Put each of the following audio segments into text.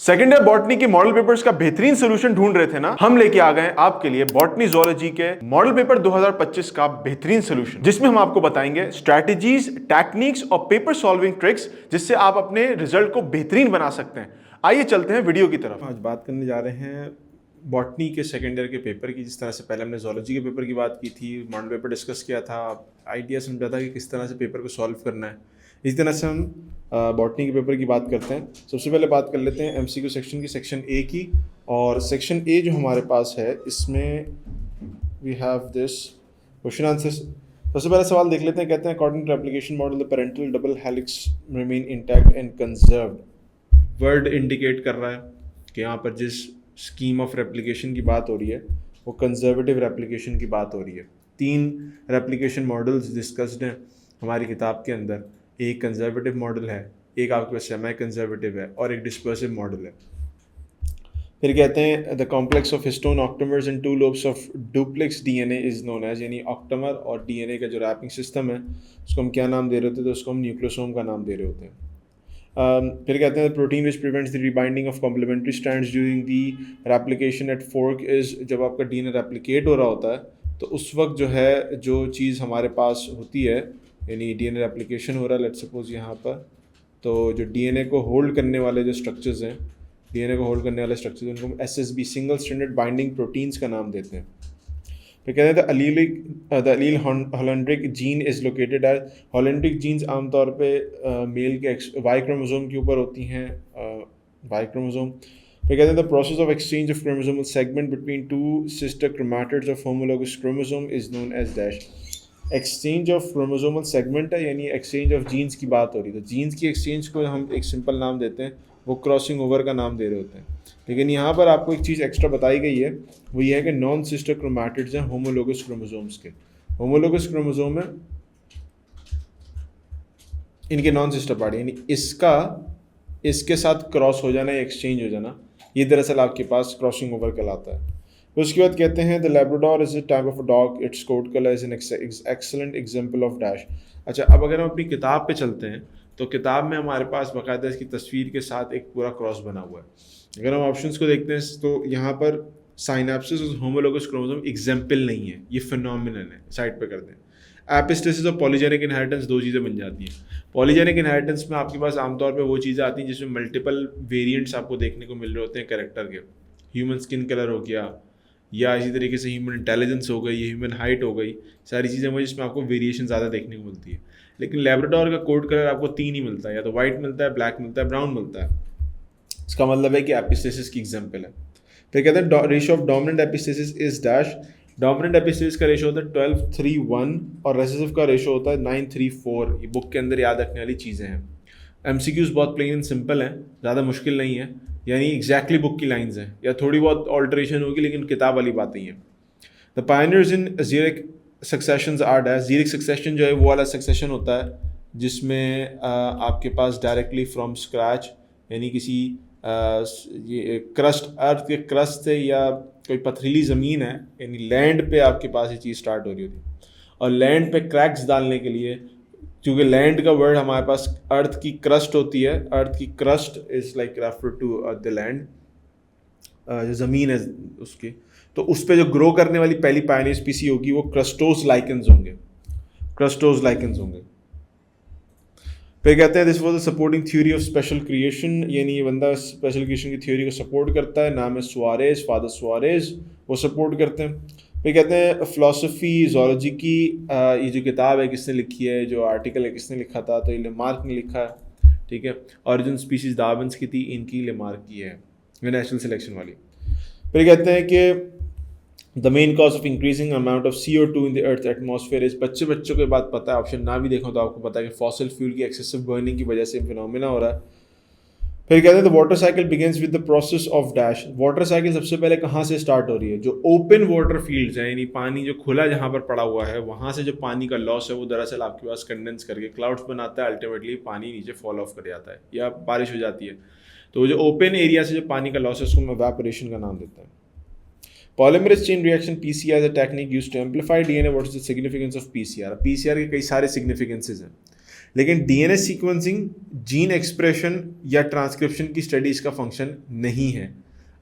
Second year botany के model papers का बेहतरीन सोल्यूशन ढूंढ रहे थे ना, हम लेके आ गए आपके लिए बॉटनी जूलॉजी के मॉडल पेपर 2025 का बेहतरीन सोल्यूशन, जिसमें हम आपको बताएंगे स्ट्रैटेजीज, टेक्निक्स और पेपर सॉल्विंग ट्रिक्स जिससे आप अपने रिजल्ट को बेहतरीन बना सकते हैं। आइए चलते हैं वीडियो की तरफ। आज बात करने जा रहे हैं बॉटनी के सेकेंड ईयर के पेपर की। जिस तरह से पहले हमने जूलॉजी के पेपर की बात की थी, मॉडल पेपर डिस्कस किया था, आइडिया समझा था कि किस तरह से पेपर को सॉल्व करना है, इसी तरह से हम बॉटनी के पेपर की बात करते हैं। सबसे पहले बात कर लेते हैं एमसीक्यू सेक्शन की, सेक्शन ए की। और सेक्शन ए जो हमारे पास है, इसमें we have this question answers. सबसे पहले सवाल देख लेते हैं। कहते हैं according to application model the parental double helix remain intact and conserved. Word indicate कर रहा है कि यहाँ पर जिस स्कीम ऑफ रेप्लिकेशन की बात हो रही है वो कंजर्वेटिव रेप्लिकेशन की बात हो रही है। 3 रेप्लिकेशन मॉडल्स डिस्कस्ड हैं हमारी किताब के अंदर। एक कंजर्वेटिव मॉडल है, एक आपके पास सेमी कंजर्वेटिव है और एक डिस्पर्सिव मॉडल है। फिर कहते हैं the complex of histone octamers and 2 lobes of duplex DNA is known as, यानी ऑक्टोमर और डीएनए का जो रैपिंग सिस्टम है उसको हम क्या नाम दे रहे होते हैं? तो उसको हम न्यूक्लियोसोम का नाम दे रहे होते हैं। फिर कहते हैं protein which prevents the rebinding of complementary strands during the replication at fork is, जब आपका डीएनए रेप्लिकेट हो रहा होता है तो उस वक्त जो है जो चीज़ हमारे पास होती है, यानी डीएनए रेप्लिकेशन हो रहा है लेट्स सपोज यहाँ पर, तो जो डीएनए को होल्ड करने वाले जो स्ट्रक्चर्स हैं, डीएनए को होल्ड करने वाले स्ट्रक्चर्स, उनको हम SSB single stranded binding proteins का नाम देते हैं। फिर कहते हैं the allele holandric gene is located as, holandric genes आमतौर पे मेल के वाई क्रोमोसोम के ऊपर होती हैं, वाई क्रोमोसोम। फिर कहते हैं the process of exchange of chromosomal segment between 2 sister chromatids of homologous chromosome is known as dash. Exchange of chromosomal segment है, यानी एक्सचेंज ऑफ जीन्स की बात हो रही है। तो जीन्स की एक्सचेंज को हम एक सिंपल नाम देते हैं, वो क्रॉसिंग ओवर का नाम दे रहे होते हैं। लेकिन यहाँ पर आपको एक चीज़ एक्स्ट्रा बताई गई है, वो ये है कि नॉन सिस्टर क्रोमैटिड्स हैं होमोलोगस क्रोमोसोम्स के। होमोलोगस क्रोमोसोम है, इनके नॉन सिस्टर पार्ट, यानी इसका इसके साथ क्रॉस हो जाना या एक्सचेंज हो जाना, ये दरअसल आपके पास क्रॉसिंग ओवर कहलाता है। उसके बाद कहते हैं the Labrador is a type of dog, its coat colour is an excellent example of dash. अच्छा, अब अगर हम अपनी किताब पे चलते हैं तो किताब में हमारे पास बाकायदा इसकी तस्वीर के साथ एक पूरा क्रॉस बना हुआ है। अगर हम ऑप्शंस को देखते हैं तो यहाँ पर साइनेप्सिस और होमोलोगस क्रोमोसोम एग्जाम्पल नहीं है, ये फिनोमिनन है। साइड पे करते हैं। एपिस्टेसिस और पॉलीजेनिक इनहेरिटेंस, 2 चीज़ें बन जाती हैं। पॉलीजेनिक इनहेरिटेंस में आपके पास आमतौर पे वो चीज़ें आती हैं जिसमें मल्टीपल वेरिएंट्स आपको देखने को मिल रहे होते हैं कैरेक्टर के। ह्यूमन स्किन कलर हो गया, या इसी तरीके से ह्यूमन इंटेलिजेंस हो गई, ह्यूमन हाइट हो गई, सारी चीज़ें वो जिसमें आपको वेरिएशन ज़्यादा देखने को मिलती है। लेकिन लैब्राडोर का कोड कलर आपको 3 ही मिलता है, या तो वाइट मिलता है, ब्लैक मिलता है, ब्राउन मिलता है। इसका मतलब है कि एपिस्टेसिस की एग्जाम्पल है। फिर कहते हैं ratio of dominant epistasis is dash. Dominant epistasis का रेशियो होता है 12:3:1 और रेसेसिव का रेशियो होता है 9:3:4। ये बुक के अंदर याद रखने वाली चीज़ें हैं। एमसीक्यूज बहुत प्लेन एंड सिंपल हैं, ज़्यादा मुश्किल नहीं है, यानी एग्जैक्टली बुक की लाइंस हैं, या थोड़ी बहुत ऑल्ट्रेशन होगी लेकिन किताब वाली बातें ही हैं। The pioneers in xeric successions are dash. Xeric succession जो है वो वाला सक्सेशन होता है जिसमें आपके पास डायरेक्टली फ्रॉम स्क्रैच, यानी किसी ये क्रस्ट, अर्थ के क्रस्ट से या कोई पथरीली ज़मीन है, यानी लैंड पे आपके पास ये चीज़ स्टार्ट हो रही होती है। और लैंड पे क्रैक्स डालने के लिए, क्योंकि लैंड का वर्ड हमारे पास अर्थ की क्रस्ट होती है, अर्थ की crust is like refer to the land, जो ज़मीन है उसकी, तो उस पर जो ग्रो करने वाली पहली पायनियर स्पीसी होगी वो क्रस्टोस लाइकेंस होंगे, क्रस्टोस लाइकेंस होंगे। फिर कहते हैं this was the supporting theory of special creation, यानी ये बंदा स्पेशल क्रिएशन की थ्योरी को सपोर्ट करता है, नाम है सुआरेज, फादर सुआरेज, वो सपोर्ट करते हैं। फिर कहते हैं फिलोसफी जूलॉजी की ये जो किताब है किसने लिखी है, जो आर्टिकल है किसने लिखा था, तो ये लेमार्क ने लिखा है, ठीक है। ओरिजिन स्पीशीज डार्विन्स की थी, इनकी लेमार्क की है, नेचुरल सिलेक्शन वाली। फिर कहते हैं कि the main cause of increasing amount of CO2 in the earth atmosphere is, बच्चों के बाद पता है, ऑप्शन ना भी देखो तो आपको पता है कि फॉसिल फ्यूल की एक्सेसिव बर्निंग की वजह से फिनोमेना हो रहा है। फिर कहते हैं the water cycle begins with the process of dash. Water cycle सबसे पहले कहाँ से स्टार्ट हो रही है? जो ओपन वाटर फील्ड्स हैं, यानी पानी जो खुला जहाँ पर पड़ा हुआ है, वहाँ से जो पानी का लॉस है वो दरअसल आपके पास कंडेंस करके क्लाउड्स बनाता है, अल्टीमेटली पानी नीचे फॉल ऑफ कर जाता है या बारिश हो जाती है। तो वो जो ओपन एरिया से जो पानी का लॉस है उसको हम इवेपोरेशन का नाम देते हैं। Polymerase chain reaction PCR is a technique used to amplify DNA. What is the significance of PCR? PCR के कई सारे significances हैं। लेकिन डीएनए सीक्वेंसिंग जीन एक्सप्रेशन या ट्रांसक्रिप्शन की स्टडी इसका फंक्शन नहीं है।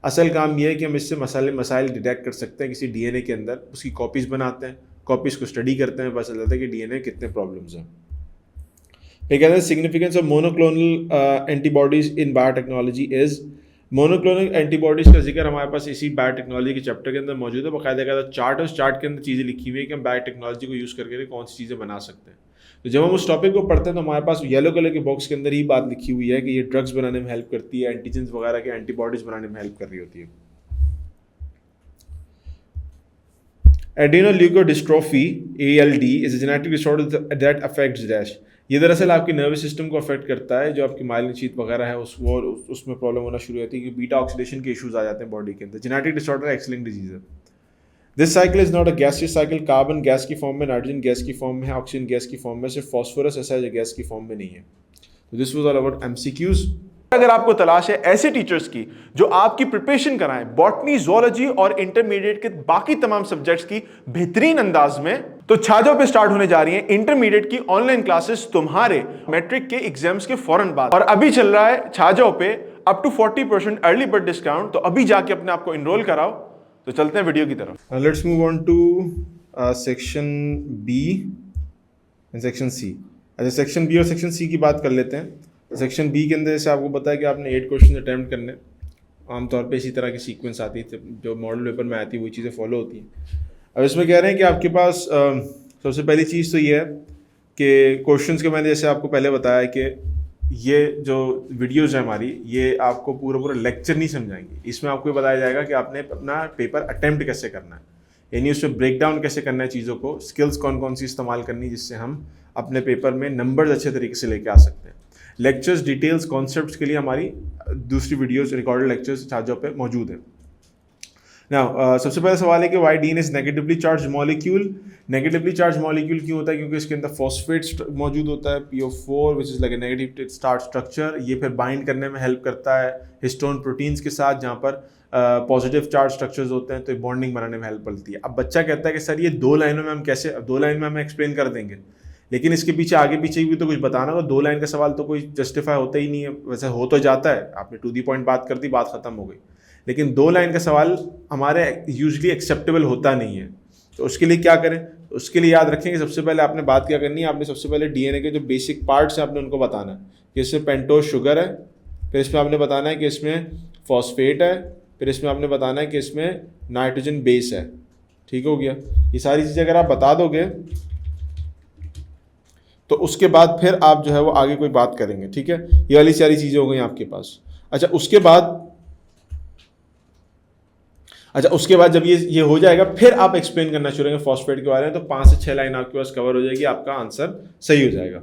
असल काम यह है कि हम इससे मसाइल डिटेक्ट कर सकते हैं किसी डीएनए के अंदर, उसकी कॉपीज़ बनाते हैं, कॉपीज़ को स्टडी करते हैं, पता चल जाता है कि डीएनए कितने प्रॉब्लम्स हैं। फिर कहते हैं significance of monoclonal antibodies in biotechnology is, monoclonal antibodies का जिक्र हमारे पास इसी बायोटेक्नोलॉजी के चैप्टर के अंदर मौजूद है, बाकायदा चार्ट, और चार्ट के अंदर चीज़ें लिखी हुई है कि हम बायोटेक्नोलॉजी को यूज़ करके कौन सी चीज़ें बना सकते हैं। तो जब हम उस टॉपिक को पढ़ते हैं तो हमारे पास येलो कलर के बॉक्स के अंदर ही बात लिखी हुई है कि ये ड्रग्स बनाने में हेल्प करती है, एंटीजेंस वगैरह के एंटीबॉडीज बनाने में हेल्प कर रही होती है। एडेनोल्यूकोडिस्ट्रोफी ALD is a genetic disorder that affects dash. ये दरअसल आपकी नर्वस सिस्टम को अफेक्ट करता है, जो आपकी माइलिन शीथ वगैरह है उसमें प्रॉब्लम होना शुरू होती है कि बीटा ऑक्सीडेशन के इश्यूज आ जाते हैं बॉडी के अंदर। जेनेटिक डिसऑर्डर एक्स-लिंक्ड डिजीज है। This cycle is not a gaseous cycle, carbon gas की फॉर्म में, नाइट्रोजन गैस की फॉर्म में है, ऑक्सीजन गैस की फॉर्म में, सिर्फ फॉस्फोरस ऐसा है गैस की फॉर्म में नहीं है। तो this was all about MCQs। अगर आपको तलाश है ऐसे टीचर्स की जो आपकी प्रिपरेशन कराएं बॉटनी, ज़ूलॉजी और इंटरमीडिएट के बाकी तमाम सब्जेक्ट्स की बेहतरीन अंदाज में, तो छाजो पे स्टार्ट होने जा रही हैं इंटरमीडिएट की ऑनलाइन क्लासेस तुम्हारे मैट्रिक के एग्जाम्स के फौरन बाद। और अभी चल रहा है छाजो पे up to 40% early bird discount, तो अभी जाके अपने आप को इनरोल कराओ। तो चलते हैं वीडियो की तरफ। Let's move on to section B and section C। अच्छा, सेक्शन B और सेक्शन C की बात कर लेते हैं। सेक्शन B के अंदर जैसे आपको पता है कि आपने 8 क्वेश्चन अटैम्प्ट करने, आमतौर पे इसी तरह की सीक्वेंस आती है, जो मॉडल पेपर में आती है वही चीज़ें फॉलो होती हैं। अब इसमें कह रहे हैं कि आपके पास सबसे पहली चीज़ तो ये है कि क्वेश्चंस के मैंने जैसे आपको पहले बताया कि ये जो वीडियोज़ है हमारी, ये आपको पूरा लेक्चर नहीं समझाएंगे। इसमें आपको बताया जाएगा कि आपने अपना पेपर अटैम्प्ट कैसे करना है, यानी उसमें ब्रेक डाउन कैसे करना है चीज़ों को, स्किल्स कौन कौन सी इस्तेमाल करनी जिससे हम अपने पेपर में नंबर्स अच्छे तरीके से लेके आ सकते हैं। लेक्चर्स, डिटेल्स, कॉन्सेप्ट्स के लिए हमारी दूसरी वीडियोस, रिकॉर्डेड लेक्चर्स छाजों पे मौजूद है। नाउ सबसे पहला सवाल है कि why DNA is negatively charge molecule. Negatively charge molecule क्यों होता है? क्योंकि इसके अंदर फॉस्फेट मौजूद होता है, PO4 which is like a negative charge structure. ये फिर बाइंड करने में हेल्प करता है हिस्टोन प्रोटीन्स के साथ, जहाँ पर पॉजिटिव चार्ज स्ट्रक्चर्स होते हैं, तो ये बॉन्डिंग बनाने में हेल्प करती है। अब बच्चा कहता है कि सर ये 2 लाइनों में हम कैसे, 2 लाइन में हम एक्सप्लेन कर देंगे, लेकिन इसके पीछे आगे पीछे भी तो कुछ बताना होगा। 2 लाइन का सवाल तो कोई जस्टिफाई होता ही नहीं है। वैसे हो तो जाता है, आपने टू दी पॉइंट बात कर दी, बात खत्म हो गई, लेकिन 2 लाइन का सवाल हमारे यूजुअली एक्सेप्टेबल होता नहीं है। तो उसके लिए क्या करें? तो उसके लिए याद रखें कि सबसे पहले आपने बात क्या करनी है, आपने सबसे पहले डीएनए के जो बेसिक पार्ट्स हैं आपने उनको बताना है कि इसमें पेंटोज शुगर है, फिर इसमें आपने बताना है कि इसमें फॉस्फेट है, फिर इसमें आपने बताना है कि इसमें नाइट्रोजन बेस है। ठीक हो गया? ये सारी चीज़ें अगर आप बता दोगे तो उसके बाद फिर आप जो है वो आगे कोई बात करेंगे। ठीक है, ये वाली सारी चीज़ें हो गई आपके पास। अच्छा, उसके बाद जब ये हो जाएगा, फिर आप एक्सप्लेन करना शुरू करेंगे फॉस्फेट के बारे में, तो 5 से 6 लाइन आपके पास कवर हो जाएगी, आपका आंसर सही हो जाएगा।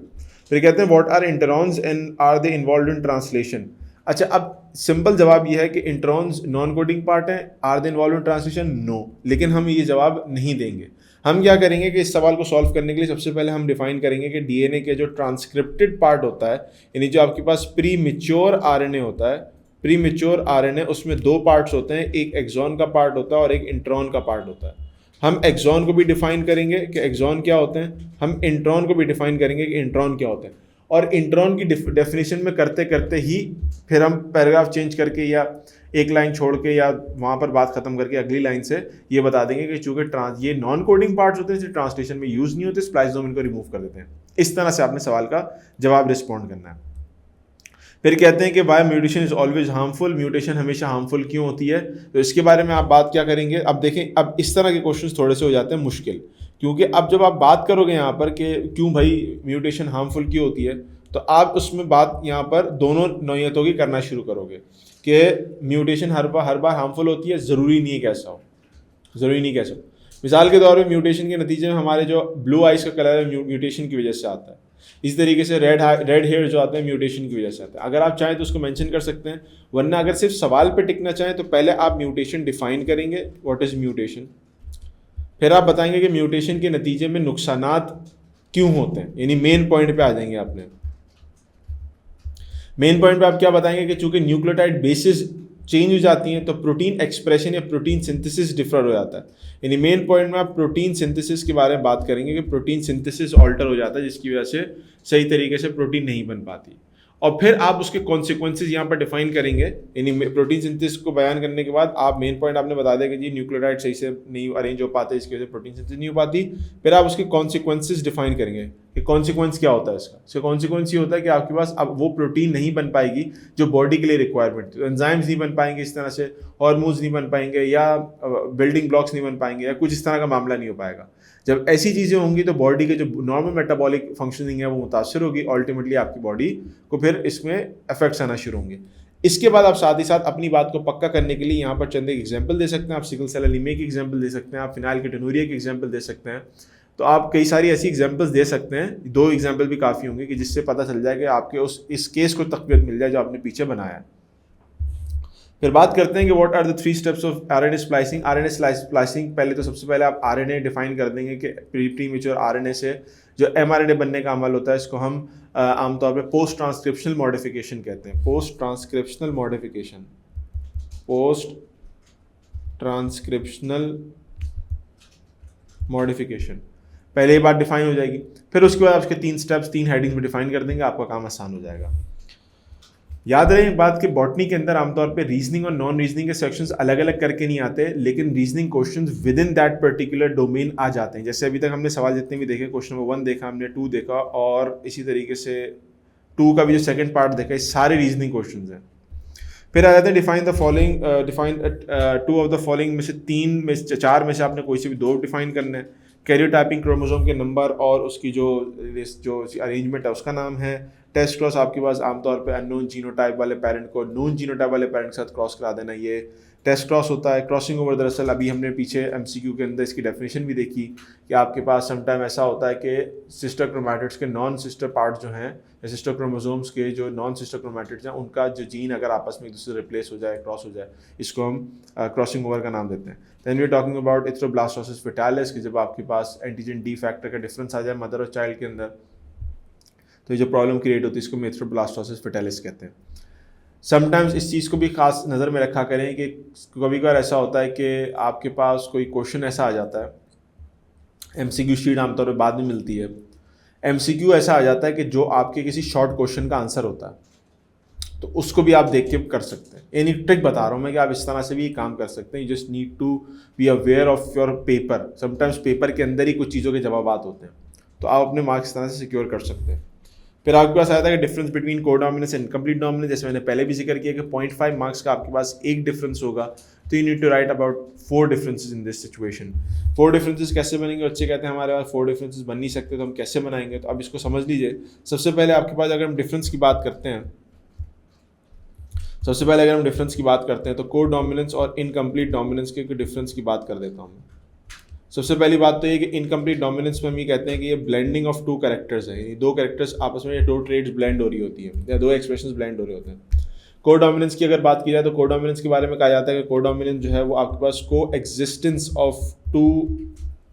फिर कहते हैं what are introns and are they involved in translation. अच्छा, अब सिंपल जवाब ये है कि इंटरॉन्स नॉन कोडिंग पार्ट है, are they involved in translation, no. लेकिन हम ये जवाब नहीं देंगे। हम क्या करेंगे कि इस सवाल को सॉल्व करने के लिए सबसे पहले हम डिफाइन करेंगे कि डीएनए के जो ट्रांसक्रिप्टेड पार्ट होता है, यानी जो आपके पास प्री मैच्योर आरएनए होता है, प्री मैच्योर आरएनए, उसमें 2 पार्ट्स होते हैं, एक एक्सॉन का पार्ट होता है और एक इंट्रॉन का पार्ट होता है। हम एक्सॉन को भी डिफाइन करेंगे कि एक्सॉन क्या होते हैं, हम इंट्रॉन को भी डिफाइन करेंगे कि इंट्रॉन क्या होते हैं, और इंट्रॉन की डेफिनेशन में करते करते ही फिर हम पैराग्राफ चेंज करके या एक लाइन छोड़ के या वहाँ पर बात खत्म करके अगली लाइन से ये बता देंगे कि चूंकि ये नॉन कोडिंग पार्ट्स होते हैं, इसलिए ट्रांसलेशन में यूज़ नहीं होते, स्प्लाइसोम इनको रिमूव कर देते हैं। इस तरह से आपने सवाल का जवाब रिस्पॉन्ड करना है। फिर कहते हैं कि why mutation is always harmful, mutation हमेशा हार्मफुल क्यों होती है? तो इसके बारे में आप बात क्या करेंगे? अब देखें, अब इस तरह के क्वेश्चंस थोड़े से हो जाते हैं मुश्किल, क्योंकि अब जब आप बात करोगे यहाँ पर कि क्यों भाई म्यूटेशन हार्मफुल क्यों होती है, तो आप उसमें बात यहाँ पर दोनों नौयतों की करना शुरू करोगे कि म्यूटेशन हर बार हार्मफुल होती है, ज़रूरी नहीं है कैसा हो, ज़रूरी नहीं कैसा हो। मिसाल के तौर पे म्यूटेशन के नतीजे में हमारे जो ब्लू आइज़ का कलर है म्यूटेशन की वजह से आता है। इस तरीके से रेड हेयर जो आते हैं म्यूटेशन की वजह से आता है। अगर आप चाहें तो उसको मेंशन कर सकते हैं, वरना अगर सिर्फ सवाल पे टिकना चाहें तो पहले आप म्यूटेशन डिफाइन करेंगे, व्हाट इज़ म्यूटेशन, फिर आप बताएंगे कि म्यूटेशन के नतीजे में नुकसानात क्यों होते हैं, यानी मेन पॉइंट पे आ जाएंगे। आपने मेन पॉइंट पे आप क्या बताएंगे कि चूंकि न्यूक्लियोटाइड बेसिस चेंज हो जाती हैं तो प्रोटीन एक्सप्रेशन या प्रोटीन सिंथेसिस डिफर हो जाता है। यानी मेन पॉइंट में आप प्रोटीन सिंथेसिस के बारे में बात करेंगे कि प्रोटीन सिंथेसिस ऑल्टर हो जाता है, जिसकी वजह से सही तरीके से प्रोटीन नहीं बन पाती। और फिर आप उसके कॉन्सिक्वेंसेज यहाँ पर डिफाइन करेंगे। यानी प्रोटीन सिंथेसिस को बयान करने के बाद आप मेन पॉइंट आपने बता दिया कि जी न्यूक्लियोटाइड सही से नहीं अरेंज हो पाते, इसकी वजह से प्रोटीन सिंथेसिस नहीं हो पाती। फिर आप उसके कॉन्सिक्वेंसेज डिफाइन करेंगे कि कॉन्सिक्वेंस क्या होता है इसका कॉन्सिक्वेंस ये होता है कि आपके पास अब वो प्रोटीन नहीं बन पाएगी जो बॉडी के लिए रिक्वायरमेंट थी। एंजाइम्स नहीं बन पाएंगे इस तरह से, हार्मोन्स नहीं बन पाएंगे, या बिल्डिंग ब्लॉक्स नहीं बन पाएंगे, या कुछ इस तरह का मामला नहीं हो पाएगा। जब ऐसी चीज़ें होंगी तो बॉडी के जो नॉर्मल मेटाबॉलिक फंक्शनिंग है वो मुतासर होगी, अल्टीमेटली आपकी बॉडी को फिर इसमें इफेक्ट्स आना शुरू होंगे। इसके बाद आप साथ ही साथ अपनी बात को पक्का करने के लिए यहाँ पर चंद एक एग्जाम्पल दे सकते हैं। आप सिकल सेल एनीमिया की एग्जाम्पल दे सकते हैं, आप फिनाइलकेटोनुरिया की एग्जाम्पल दे सकते हैं। तो आप कई सारी ऐसी एग्जाम्पल्स दे सकते हैं, 2 एग्जाम्पल भी काफ़ी होंगे कि जिससे पता चल जाए कि आपके इस केस को तक़वियत मिल जाए जो आपने पीछे बनाया है। फिर बात करते हैं कि what are the 3 steps of RNA splicing. RNA splicing पहले तो सबसे पहले आप आरएनए डिफाइन कर देंगे कि प्रीमेच्योर आरएनए से जो एमआरएनए बनने का अमल होता है, इसको हम आमतौर पे पोस्ट ट्रांसक्रिप्शनल मॉडिफिकेशन कहते हैं। Post transcriptional modification, post transcriptional modification, पहले ये बात डिफाइन हो जाएगी। फिर उसके बाद उसके 3 स्टेप्स 3 हेडिंग्स में डिफाइन कर देंगे, आपका काम आसान हो जाएगा। याद रहे एक बात कि बॉटनी के अंदर आमतौर पे रीजनिंग और नॉन रीजनिंग के सेक्शंस अलग अलग करके नहीं आते, लेकिन reasoning questions within that particular domain आ जाते हैं। जैसे अभी तक हमने सवाल जितने भी देखे, क्वेश्चन नंबर 1 देखा हमने, 2 देखा, और इसी तरीके से 2 का भी जो सेकंड पार्ट देखा, ये सारे रीजनिंग क्वेश्चंस हैं। फिर आ जाते हैं define the following, define 2 of the following में से 3 में 4 में से आपने कोई से भी 2 डिफाइन करना है। कैरियोटाइपिंग क्रोमोसोम के नंबर और उसकी जो अरेंजमेंट है उसका नाम है। टेस्ट क्रॉस आपके पास आमतौर पे अननोन जीनोटाइप वाले पेरेंट को नोन जीनोटाइप वाले पेरेंट के साथ क्रॉस करा देना, ये टेस्ट क्रॉस होता है। क्रॉसिंग ओवर दरअसल अभी हमने पीछे एमसीक्यू के अंदर इसकी डेफिनेशन भी देखी कि आपके पास समटाइम ऐसा होता है कि सिस्टर क्रोमैटिड्स के नॉन सिस्टर पार्ट जो हैं, या सिस्टर क्रोमोसोम्स के जो नॉन सिस्टर क्रोमैटिड्स हैं, उनका जो जीन अगर आपस में एक दूसरे से रिप्लेस हो जाए, क्रॉस हो जाए, इसको हम क्रॉसिंग ओवर का नाम देते हैं। Then we are talking about erythroblastosis fetalis कि जब आपके पास एंटीजन डी फैक्टर का डिफरेंस आ जाए मदर और चाइल्ड के अंदर, तो ये जो प्रॉब्लम क्रिएट होती है इसको एरिथ्रोब्लास्टोसिस फेटालिस कहते हैं। समटाइम्स इस चीज़ को भी खास नज़र में रखा करें कि कभी कभार ऐसा होता है कि आपके पास कोई क्वेश्चन ऐसा आ जाता है, एमसीक्यू शीट आमतौर पर बाद में मिलती है, एमसीक्यू ऐसा आ जाता है कि जो आपके किसी शॉर्ट क्वेश्चन का आंसर होता है, तो उसको भी आप देख के कर सकते हैं। यानी ट्रिक बता रहा हूँ मैं कि आप इस तरह से भी काम कर सकते हैं। You just need to be aware of your paper. Sometimes paper के अंदर ही कुछ चीज़ों के जवाब होते हैं, तो आप अपने मार्क्स इस तरह से सिक्योर कर सकते हैं। फिर आपके पास आया था कि difference between codominance and incomplete dominance. जैसे मैंने पहले भी जिक्र किया कि 0.5 मार्क्स का आपके पास एक डिफरेंस होगा, तो you need to write about 4 differences in this situation. 4 differences कैसे बनेंगे? बच्चे कहते हैं हमारे पास 4 डिफरेंसेस बन नहीं सकते, तो हम कैसे बनाएंगे? तो अब इसको समझ लीजिए। सबसे पहले आपके पास अगर हम डिफरेंस की बात करते हैं, तो कोडोमिनेंस और इनकम्प्लीट डोमिनेंस के डिफरेंस की बात कर देता हूँ। सबसे पहली बात तो ये कि इनकम्प्लीट डोमिनेंस में हम ये कहते हैं कि ये ब्लेंडिंग ऑफ 2 कैरेक्टर्स है, यानी 2 कैरेक्टर्स आपस में 2 ट्रेड्स ब्लेंड हो रही होती है, या 2 एक्सप्रेशंस ब्लेंड हो रहे होते हैं। कोडोमिनेंस की अगर बात की जाए तो कोडोमिनेंस के बारे में कहा जाता है कि कोडोमिनेंस जो है वो आपके पास को एग्जिस्टेंस ऑफ 2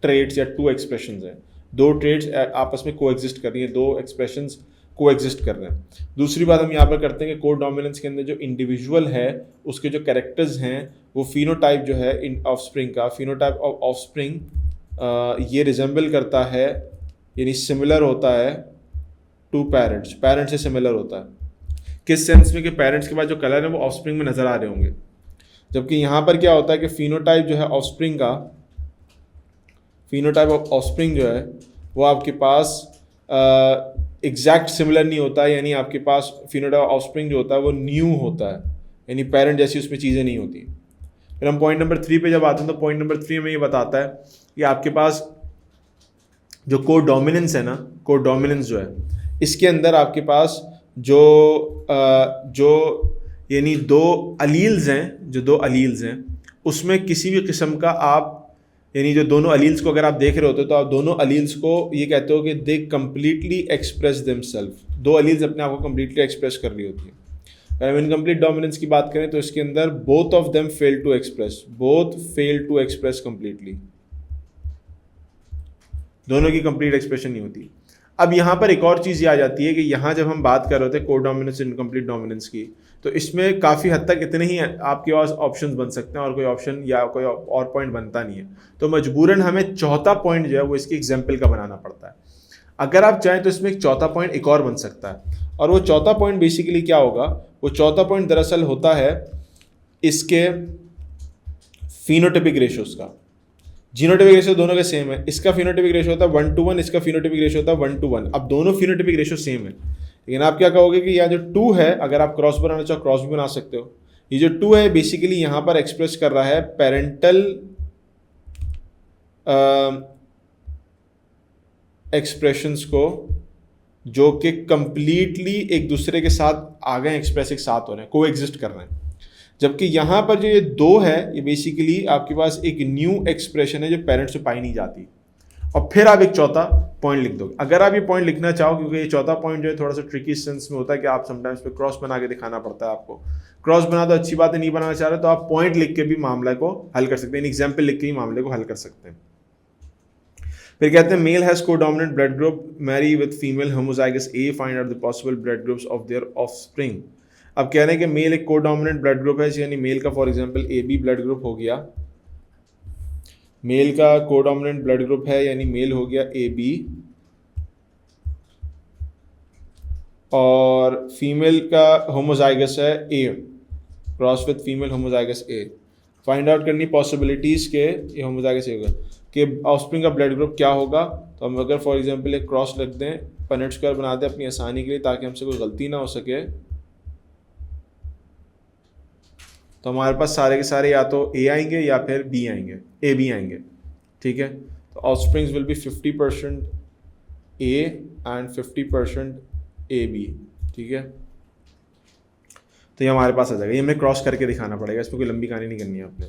ट्रेड्स या 2 एक्सप्रेशंस हैं। 2 ट्रेड्स आपस में को एग्जिस्ट कर रही हैं, 2 एक्सप्रेशंस को एग्जिस्ट कर रहे हैं। दूसरी बात हम यहाँ पर करते हैं कि कोडोमिनेंस के अंदर जो इंडिविजुअल है उसके जो कैरेक्टर्स हैं वो फिनोटाइप जो है इन ऑफस्प्रिंग का, फिनोटाइप ऑफ ऑफस्प्रिंग ये रिजेंबल करता है, यानी सिमिलर होता है टू पेरेंट्स, पेरेंट्स से सिमिलर होता है। किस सेंस में कि पेरेंट्स के बाद जो कलर है वो ऑफस्प्रिंग में नज़र आ रहे होंगे, जबकि यहाँ पर क्या होता है कि फिनोटाइप जो है ऑफस्प्रिंग का, फिनोटाइप ऑफ ऑफस्प्रिंग जो है वो आपके पास एग्जैक्ट सिमिलर नहीं होता है, यानी आपके पास फिनोटाइप ऑफस्प्रिंग जो होता है वो न्यू होता है, यानी पेरेंट जैसी उसमें चीज़ें नहीं होती। फिर हम पॉइंट नंबर 3 पे जब आते हैं तो पॉइंट नंबर 3 में ये बताता है कि आपके पास जो कोडोमिनेंस है ना, कोडोमिनेंस जो है इसके अंदर आपके पास जो यानी 2 अलील्स हैं, जो 2 अलील्स हैं उसमें किसी भी किस्म का आप, यानी जो दोनों अलील्स को अगर आप देख रहे होते हो तो आप दोनों अलील्स को ये कहते हो कि they completely express themselves. 2 alleles अपने आप को कम्प्लीटली एक्सप्रेस कर रही होती है। अगर हम इनकम्प्लीट डोमिनेंस की बात करें तो इसके अंदर both of them fail to express, both fail to express completely, दोनों की कंप्लीट एक्सप्रेशन नहीं होती। अब यहाँ पर एक और चीज़ ये आ जाती है कि यहाँ जब हम बात कर रहे थे कोडोमिनेंस इनकम्प्लीट डोमिनेंस की, तो इसमें काफ़ी हद तक इतने ही आपके पास ऑप्शंस बन सकते हैं और कोई ऑप्शन या कोई और पॉइंट बनता नहीं है। तो मजबूरन हमें चौथा पॉइंट जो है वो इसकी एग्जाम्पल का बनाना पड़ता है। अगर आप चाहें तो इसमें एक चौथा पॉइंट एक और बन सकता है, और वो चौथा पॉइंट बेसिकली क्या होगा, वो चौथा पॉइंट दरअसल होता है इसके फिनोटाइपिक रेशियोज का। जीनोटाइपिक रेशियो दोनों के सेम है, इसका फिनोटाइपिक रेशियो होता है 1:1, इसका फिनोटाइपिक रेशियो होता है 1:1। अब दोनों फिनोटाइपिक रेशियो सेम है, लेकिन आप क्या कहोगे कि यह जो 2 है, अगर आप क्रॉस बनाना चाहो क्रॉस भी बना सकते हो। ये जो 2 है बेसिकली यहाँ पर एक्सप्रेस कर रहा है पेरेंटल एक्सप्रेशंस को, जो कि कंप्लीटली एक दूसरे के साथ आ गए, एक्सप्रेस एक साथ हो रहे हैं, को एग्जिस्ट कर रहे हैं। जबकि यहाँ पर जो ये 2 है, ये बेसिकली आपके पास एक न्यू एक्सप्रेशन है जो पेरेंट्स से पाई नहीं जाती, और फिर आप एक चौथा पॉइंट लिख दोगे। अगर आप ये पॉइंट लिखना चाहो, क्योंकि ये चौथा पॉइंट जो है थोड़ा सा ट्रिकी सेंस में होता है कि आप समटाइम्स पे क्रॉस बना के दिखाना पड़ता है आपको। क्रॉस बना तो अच्छी बात है, नहीं बनाना चाह रहे तो आप पॉइंट लिख के भी मामला को हल कर सकते हैं, एग्जाम्पल लिख के ही मामले को हल कर सकते हैं। फिर कहते हैं male has codominant blood group, marry with female homozygous A, find out the possible blood groups of their offspring. अब कह रहे हैं कि मेल एक कोडोमिनेंट ब्लड ग्रुप है, यानी मेल का for example A B blood group हो गया, मेल का कोडोमिनेंट ब्लड ग्रुप है, यानी मेल हो गया ए बी, और फीमेल का होमोजाइगस है A, cross with female homozygous A. Find out करनी पॉसिबिलिटीज़ के ये होमोजाइगस ए होगा कि ऑफस्प्रिंग का ब्लड ग्रुप क्या होगा। तो हम अगर फॉर एग्जांपल एक क्रॉस रख दें, पनेट स्क्वायर बना दें अपनी आसानी के लिए, ताकि हमसे कोई गलती ना हो सके, तो हमारे पास सारे के सारे या तो ए आएंगे या फिर बी आएंगे, ए बी आएंगे, ठीक है। तो offsprings will be 50% A and 50% A B, ठीक है। तो ये हमारे पास आ जाएगा, ये हमें क्रॉस करके दिखाना पड़ेगा, इसमें कोई लंबी कहानी नहीं करनी है आपने।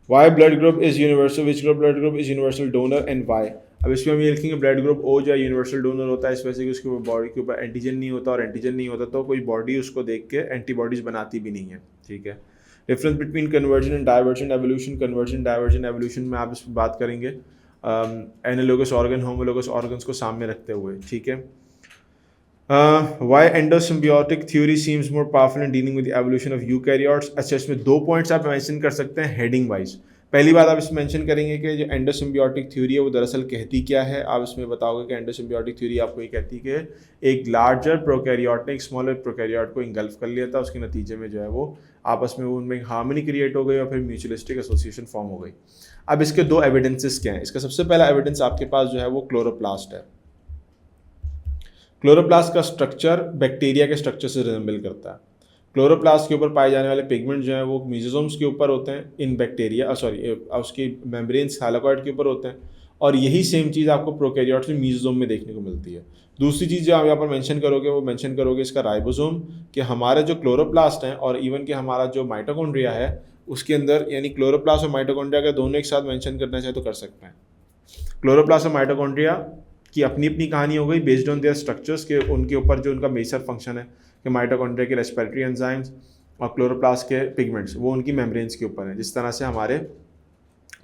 Why blood group is universal, which group blood group is universal donor and why. अब इसमें हम ये लिखेंगे ब्लड ग्रुप ओ जो है यूनिवर्सल डोनर होता है, इस वजह से कि उसके बॉडी के ऊपर एंटीजन नहीं होता, और एंटीजन नहीं होता तो कोई बॉडी उसको देख के एंटीबॉडीज बनाती भी नहीं है, ठीक है। Difference between conversion and diversion evolution, conversion diversion evolution में आप इस पर बात करेंगे एनालोगस ऑर्गन होमोलोगस ऑर्गन्स को सामने रखते हुए, ठीक है। Why endosymbiotic theory seems more powerful in dealing with evolution of eukaryotes. अच्छा, इसमें 2 पॉइंट्स आप मेंशन कर सकते हैं हेडिंग वाइज। पहली बात आप इसमें मेंशन करेंगे कि जो एंडोसिम्बियोटिक थ्योरी है वो दरअसल कहती क्या है। आप इसमें बताओगे कि एंडोसिम्बियोटिक थ्योरी आपको ये कहती है कि एक लार्जर प्रोकैरियोट ने एक स्मॉलर प्रोकैरियोट को इंगल्फ कर लिया था, उसके नतीजे में जो है वो आपस में उनमें हार्मनी क्रिएट हो गई और फिर म्यूचुअलिस्टिक एसोसिएशन फॉर्म हो गई। अब इसके 2 एविडेंसेस क्या हैं। इसका सबसे पहला एविडेंस आपके पास जो है वो क्लोरोप्लास्ट है। क्लोरोप्लास्ट का स्ट्रक्चर बैक्टीरिया के स्ट्रक्चर से रिजेंबल करता है। क्लोरोप्लास्ट के ऊपर पाए जाने वाले पिगमेंट जो हैं वो मेसोसोम्स के ऊपर होते हैं इन बैक्टीरिया, उसकी मेम्ब्रेन्स थाइलाकॉइड के ऊपर होते हैं, और यही सेम चीज़ आपको प्रोकैरियोट्स में मेसोसोम में देखने को मिलती है। दूसरी चीज़ जो आप यहाँ पर मेंशन करोगे वो मेंशन करोगे इसका राइबोसोम, कि हमारे जो क्लोरोप्लास्ट हैं और इवन कि हमारा जो माइटोकॉन्ड्रिया है उसके अंदर, यानी क्लोरोप्लास्ट और माइटोकॉन्ड्रिया का दोनों एक साथ मेंशन करना चाहे तो कर सकते हैं। क्लोरोप्लास्ट और माइटोकॉन्ड्रिया की अपनी अपनी कहानी हो गई बेस्ड ऑन देयर स्ट्रक्चर्स के, उनके ऊपर जो उनका मेजर फंक्शन है कि माइटोकॉन्ड्रिया के रेस्पिरेटरी एंजाइम्स और क्लोरोप्लास्ट के पिगमेंट्स वो उनकी मेम्ब्रेन्स के ऊपर हैं, जिस तरह से हमारे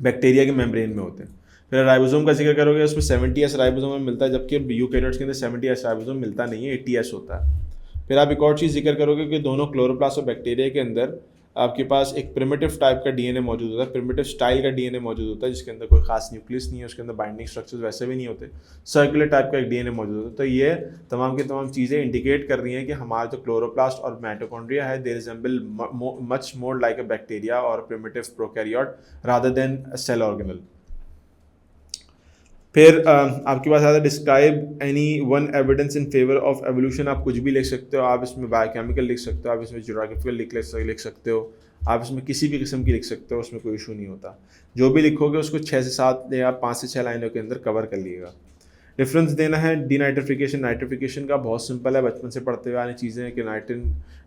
बैक्टीरिया के मेम्ब्रेन में होते हैं। फिर राइबोसोम का जिक्र करोगे, उसमें 70S राइबोसोम में मिलता है, जबकि यूकैरियोट्स के अंदर 70S राइबोसोम मिलता नहीं है, 80S होता है। फिर आप एक और चीज़ जिक्र करोगे कि दोनों क्लोरोप्लास्ट और बैक्टीरिया के अंदर आपके पास एक प्रिमिटिव टाइप का डीएनए मौजूद होता है, प्रिमिटिव स्टाइल का डीएनए मौजूद होता है, जिसके अंदर कोई खास न्यूक्लियस नहीं है, उसके अंदर बाइंडिंग स्ट्रक्चर्स वैसे भी नहीं होते, सर्कुलर टाइप का एक डीएनए मौजूद होता है। तो ये तमाम की तमाम चीज़ें इंडिकेट कर रही हैं कि हमारा जो क्लोरोप्लास्ट और माइटोकॉन्ड्रिया है they resemble much more like a bacteria और primitive prokaryote rather than cell organelle. फिर आपके पास आता है describe any one evidence in favour of evolution. आप कुछ भी लिख सकते हो, आप इसमें बायोकेमिकल लिख सकते हो, आप इसमें ज्योग्राफिकल लिख सकते हो, आप इसमें किसी भी किस्म की लिख सकते हो, उसमें कोई इशू नहीं होता। जो भी लिखोगे उसको 6 से 7 या 5 से 6 लाइनों के अंदर कवर कर लीजिएगा। डिफरेंस देना है डीनाइट्रिफिकेशन नाइट्रिफिकेशन का, बहुत सिंपल है, बचपन से पढ़ते हुए आने चीज़ें हैं कि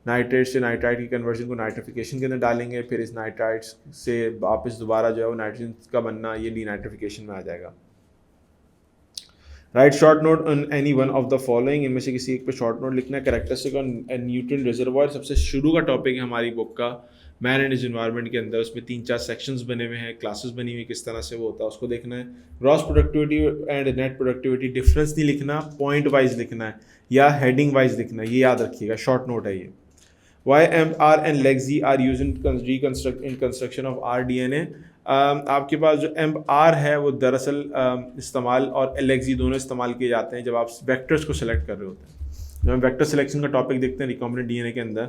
नाइट्रेट से नाइट्राइट की कन्वर्जन को नाइट्रिफिकेशन के अंदर डालेंगे, फिर इस नाइट्राइट से वापस दोबारा जो है वो नाइट्रोजन का बनना, ये डीनाइट्रिफिकेशन में आ जाएगा। Right short note on any one of the following, इनमें से किसी एक पे शॉर्ट नोट लिखना है। कैरेक्टरिस्टिक ऑन न्यूट्रन रिजर्वायर सबसे शुरू का टॉपिक है हमारी बुक का, मैन एंड हिज एनवायरनमेंट के अंदर उसमें 3-4 सेक्शंस बने हुए हैं, क्लासेस बनी हुई किस तरह से वो होता है उसको देखना है। Gross productivity and net productivity difference नहीं लिखना, पॉइंट वाइज लिखना है या हेडिंग वाइज लिखना है, ये याद रखिएगा, शॉर्ट नोट है ये। YMR and LegZ are used in construction of rDNA. आपके पास जो MR है वो दरअसल इस्तेमाल और LegZ दोनों इस्तेमाल किए जाते हैं जब आप वेक्टर्स को सेलेक्ट कर रहे होते हैं। जब हम वेक्टर सिलेक्शन का टॉपिक देखते हैं रिकॉम्बिनेंट DNA के अंदर,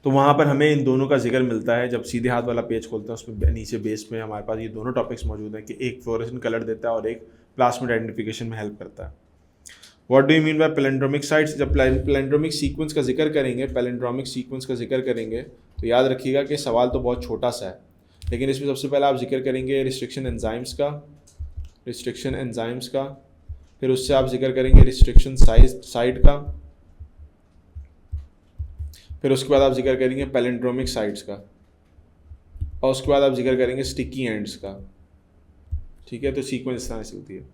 तो वहाँ पर हमें इन दोनों का जिक्र मिलता है। जब सीधे हाथ वाला पेज खोलते हैं उसमें नीचे बेस में हमारे पास ये दोनों टॉपिक्स मौजूद हैं कि एक फ्लोरेसेंट कलर देता है और एक प्लास्मिड आइडेंटिफिकेशन में हेल्प करता है। What do you mean by palindromic sites? जब पैलिंड्रोमिक सीक्वेंस का जिक्र करेंगे, पैलिंड्रोमिक सीक्वेंस का जिक्र करेंगे तो याद रखिएगा कि सवाल तो बहुत छोटा सा है, लेकिन इसमें सबसे पहले आप जिक्र करेंगे रिस्ट्रिक्शन एंजाइम्स का, फिर उससे आप जिक्र करेंगे रिस्ट्रिक्शन साइट का, फिर उसके बाद आप जिक्र करेंगे पैलिंड्रोमिक साइट्स का, और उसके बाद आप जिक्र करेंगे स्टिकी एंड्स का। ठीक है, तो सीक्वेंस इस तरह से होती है।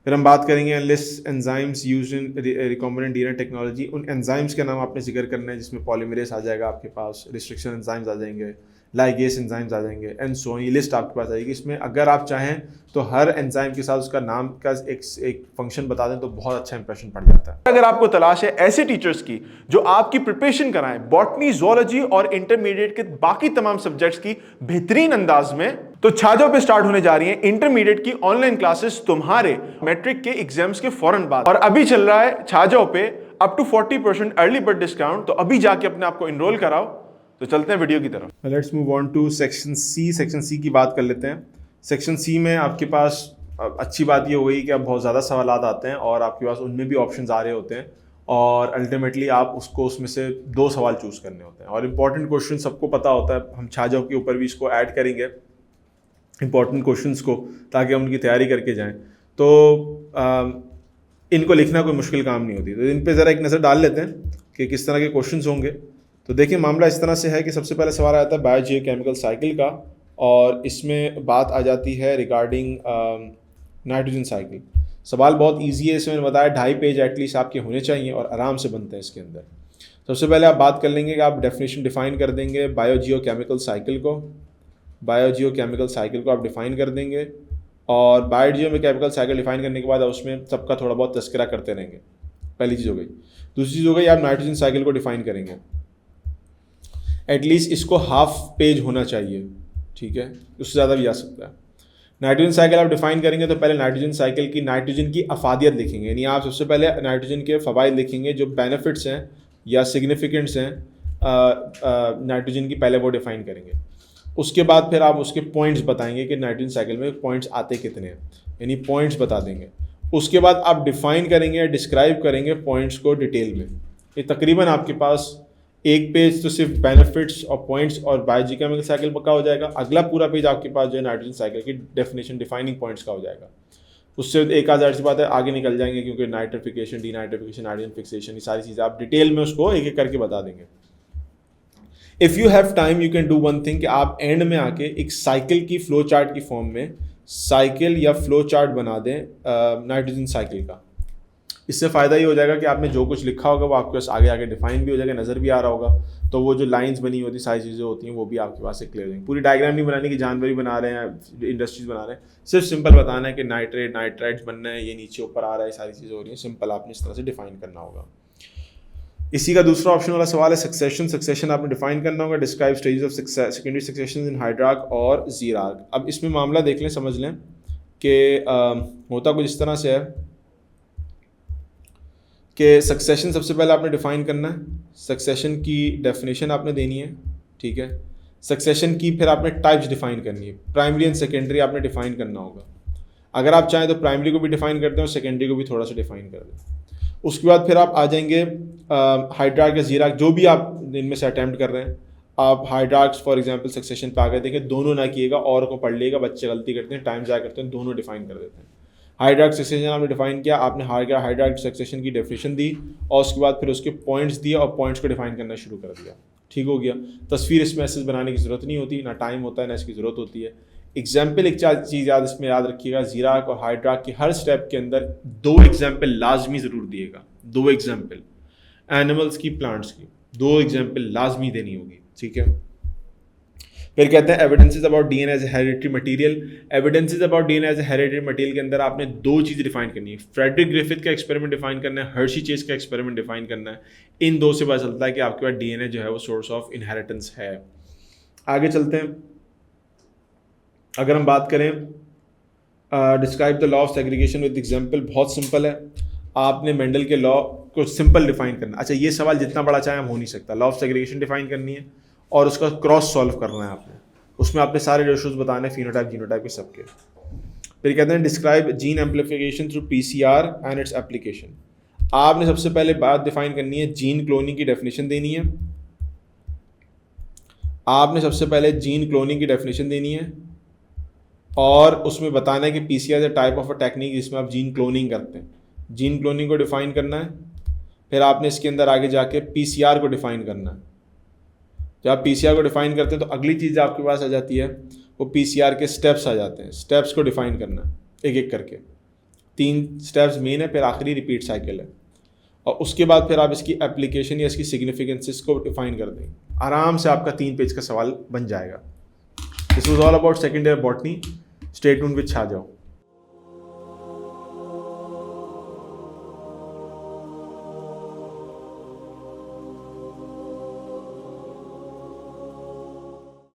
फिर हम बात करेंगे list enzymes used in recombinant DNA technology. उन एंजाइम्स के नाम आपने जिक्र करना है जिसमें पॉलीमरेज आ जाएगा आपके पास, रिस्ट्रिक्शन एंजाइम्स आ जाएंगे, लाइगेस एंजाइम्स आ जाएंगे एंड सो ये लिस्ट आपके पास आएगी। इसमें अगर आप चाहें तो हर एंजाइम के साथ उसका नाम का एक फंक्शन बता दें तो बहुत अच्छा इंप्रेशन पड़ जाता है। अगर आपको तलाश है ऐसे टीचर्स की जो आपकी प्रिपरेशन कराएं बॉटनी, ज़ूलॉजी और इंटरमीडिएट के बाकी तमाम सब्जेक्ट्स की बेहतरीन अंदाज में, तो छाजो पे स्टार्ट होने जा रही हैं इंटरमीडिएट की ऑनलाइन क्लासेस तुम्हारे मैट्रिक के एग्जाम्स के फौरन बाद। और अभी चल रहा है छाजो पे up to 40% early bird discount, तो अभी जाके अपने आप को इनरोल कराओ। तो चलते हैं वीडियो की तरफ। Let's move on to section C. Section C की बात कर लेते हैं। सेक्शन सी में आपके पास अच्छी बात ये हो गई कि अब बहुत ज़्यादा सवाल आते हैं और आपके पास उनमें भी ऑप्शंस आ रहे होते हैं और अल्टीमेटली आप उसमें से 2 सवाल चूज़ करने होते हैं और इंपॉर्टेंट क्वेश्चन सबको पता होता है। हम छाजो के ऊपर भी इसको ऐड करेंगे इंपॉर्टेंट क्वेश्चंस को, ताकि हम उनकी तैयारी करके जाएं। तो इनको लिखना कोई मुश्किल काम नहीं होती। तो इन पे ज़रा एक नज़र डाल लेते हैं कि किस तरह के क्वेश्चंस होंगे। तो देखिए मामला इस तरह से है कि सबसे पहले सवाल आता है बायोजियोकेमिकल साइकिल का, और इसमें बात आ जाती है रिगार्डिंग नाइट्रोजन साइकिल। सवाल बहुत इजी है, इसमें मैंने बताया 2.5 पेज एटलीस्ट आपके होने चाहिए और आराम से बनते हैं इसके अंदर। सबसे पहले आप बात कर लेंगे कि आप डेफिनेशन डिफाइन कर देंगे बायोजियोकेमिकल साइकिल को। बायोजियोकेमिकल साइकिल को आप डिफाइन कर देंगे और बायोजियोकेमिकल साइकिल डिफाइन करने के बाद उसमें सबका थोड़ा बहुत तस्करा करते रहेंगे। पहली चीज़ हो गई। दूसरी चीज़ हो गई, आप नाइट्रोजन साइकिल को डिफाइन करेंगे। एटलीस्ट इसको हाफ पेज होना चाहिए, ठीक है, उससे ज़्यादा भी आ सकता है। नाइट्रोजन साइकिल आप डिफाइन करेंगे तो पहले नाइट्रोजन की अफादियत लिखेंगे, यानी आप सबसे पहले नाइट्रोजन के फ़वाइद लिखेंगे, जो बेनिफिट्स हैं या सिग्निफिकेंट्स हैं नाइट्रोजन की, पहले वो डिफाइन करेंगे। उसके बाद फिर आप उसके पॉइंट्स बताएंगे कि नाइट्रोजन साइकिल में पॉइंट्स आते कितने हैं, यानी पॉइंट्स बता देंगे। उसके बाद आप डिफाइन करेंगे, डिस्क्राइब करेंगे पॉइंट्स को डिटेल में। ये तकरीबन आपके पास 1 पेज तो सिर्फ बेनिफिट्स और पॉइंट्स और बायोजियोकेमिकल साइकिल का हो जाएगा। अगला पूरा पेज आपके पास जो है नाइट्रोजन साइकिल की डेफिनेशन डिफाइनिंग पॉइंट्स का हो जाएगा। उससे एक आज़ार सी बात है, आगे निकल जाएंगे क्योंकि नाइट्रिफिकेशन, डीनाइट्रिफिकेशन, नाइट्रोजन फिक्सेशन, ये सारी चीज़ें आप डिटेल में उसको एक एक करके बता देंगे। If you have time you can do one thing कि आप एंड में आके एक साइकिल की फ्लो चार्ट की फॉर्म में साइकिल या फ्लो चार्ट बना दें नाइट्रोजन साइकिल का। इससे फ़ायदा ये हो जाएगा कि आपने जो कुछ लिखा होगा वो आपके पास आगे आगे डिफाइन भी हो जाएगा, नज़र भी आ रहा होगा। तो वो जो लाइंस बनी होती सारी चीज़ें होती हैं वो भी आपके पास से क्लियर हो जाएंगी। पूरी डायग्राम नहीं बनाने की, जानवर ही बना रहे हैं, इंडस्ट्रीज बना रहे हैं, सिर्फ सिंपल बताना है कि नाइट्रेट नाइट्राइड्स बनना है, ये नीचे ऊपर आ रहा है, सारी चीज़ें हो रही हैं। सिंपल आपने इस तरह से डिफाइन करना होगा। इसी का दूसरा ऑप्शन वाला सवाल है सक्सेशन आपने डिफाइन करना होगा। Describe stages of secondary succession in hydrarch और जीरार्क। अब इसमें मामला देख लें, समझ लें कि होता कुछ इस तरह से है कि सक्सेशन सबसे पहले आपने डिफाइन करना है, सक्सेशन की डेफिनेशन आपने देनी है, ठीक है। सक्सेशन की फिर आपने टाइप्स डिफाइन करनी है, प्राइमरी एंड सेकेंडरी आपने डिफाइन करना होगा। अगर आप चाहें तो प्राइमरी को भी डिफाइन कर दें और सेकेंडरी को भी थोड़ा सा डिफाइन कर दें। उसके बाद फिर आप आ जाएंगे हाइड्रार्क या जीरार्क, जो भी आप इनमें से अटैम्प्ट कर रहे हैं। आप हाइड्रार्क्स फॉर एग्जांपल सक्सेशन पे आ गए, देखिए दोनों ना किएगा, और को पढ़ लिएगा, बच्चे गलती करते हैं, टाइम ज़ाया करते हैं, दोनों डिफाइन कर देते हैं। हाइड्रार्क सक्सेशन आपने डिफाइन किया, आपने हाइड्रार्क सक्सेशन की डेफिनेशन दी और उसके बाद फिर उसके पॉइंट्स दिए और पॉइंट्स को डिफाइन करना शुरू कर दिया, ठीक हो गया। तस्वीर इसमें ऐसे बनाने की ज़रूरत नहीं होती, ना टाइम होता है ना इसकी ज़रूरत होती है। एग्जाम्पल एक चीज़ इसमें याद रखिएगा, जीरार्क और हाइड्रार्क की हर स्टेप के अंदर 2 एग्जाम्पल लाजमी ज़रूर दिएगा, 2 एग्जाम्पल एनिमल्स की, प्लांट्स की, 2 एग्जाम्पल लाजमी देनी होगी, ठीक है। फिर कहते हैं evidences about DNA as hereditary material. Evidences about DNA as hereditary material के अंदर आपने दो चीज़ डिफाइन करनी है, फ्रेडरिक ग्रिफिथ का एक्सपेरिमेंट डिफाइन करना है, हर्शी चेस का एक्सपेरिमेंट डिफाइन करना है। इन दो से पता चलता है कि आपके पास डीएनए जो है वो सोर्स ऑफ इनहेरिटेंस है। आगे चलते हैं। अगर हम बात करें describe the law of segregation with example, बहुत सिंपल है, आपने मेंडल के लॉ को सिंपल डिफाइन करना। अच्छा, ये सवाल जितना बड़ा चाहे हो नहीं सकता। लॉ ऑफ सेग्रीगेशन डिफाइन करनी है और उसका क्रॉस सॉल्व करना है आपने, उसमें आपने सारे रेशोज बताने हैं, फिनोटाइप जीनोटाइप के सबके। फिर कहते हैं describe gene amplification through PCR and its application. आपने सबसे पहले बात डिफाइन करनी है, जीन क्लोनिंग की डेफिनेशन देनी है। आपने सबसे पहले जीन क्लोनिंग की डेफिनेशन देनी है और उसमें बताना है कि PCR is a type of a technique जिसमें आप जीन क्लोनिंग करते हैं। जीन क्लोनिंग को डिफाइन करना है। फिर आपने इसके अंदर आगे जाके पीसीआर को डिफाइन करना है। जब आप पीसीआर को डिफाइन करते हैं तो अगली चीज़ आपके पास आ जाती है, वो पीसीआर के स्टेप्स आ जाते हैं। स्टेप्स को डिफाइन करना है एक एक करके, 3 स्टेप्स मेन है, फिर आखिरी रिपीट साइकिल है। और उसके बाद फिर आप इसकी एप्लीकेशन या इसकी सिग्निफिकेंसेस को डिफाइन कर देंगे। आराम से आपका 3 पेज का सवाल बन जाएगा। This was all about second year botany. Stay tuned with छा जाओ।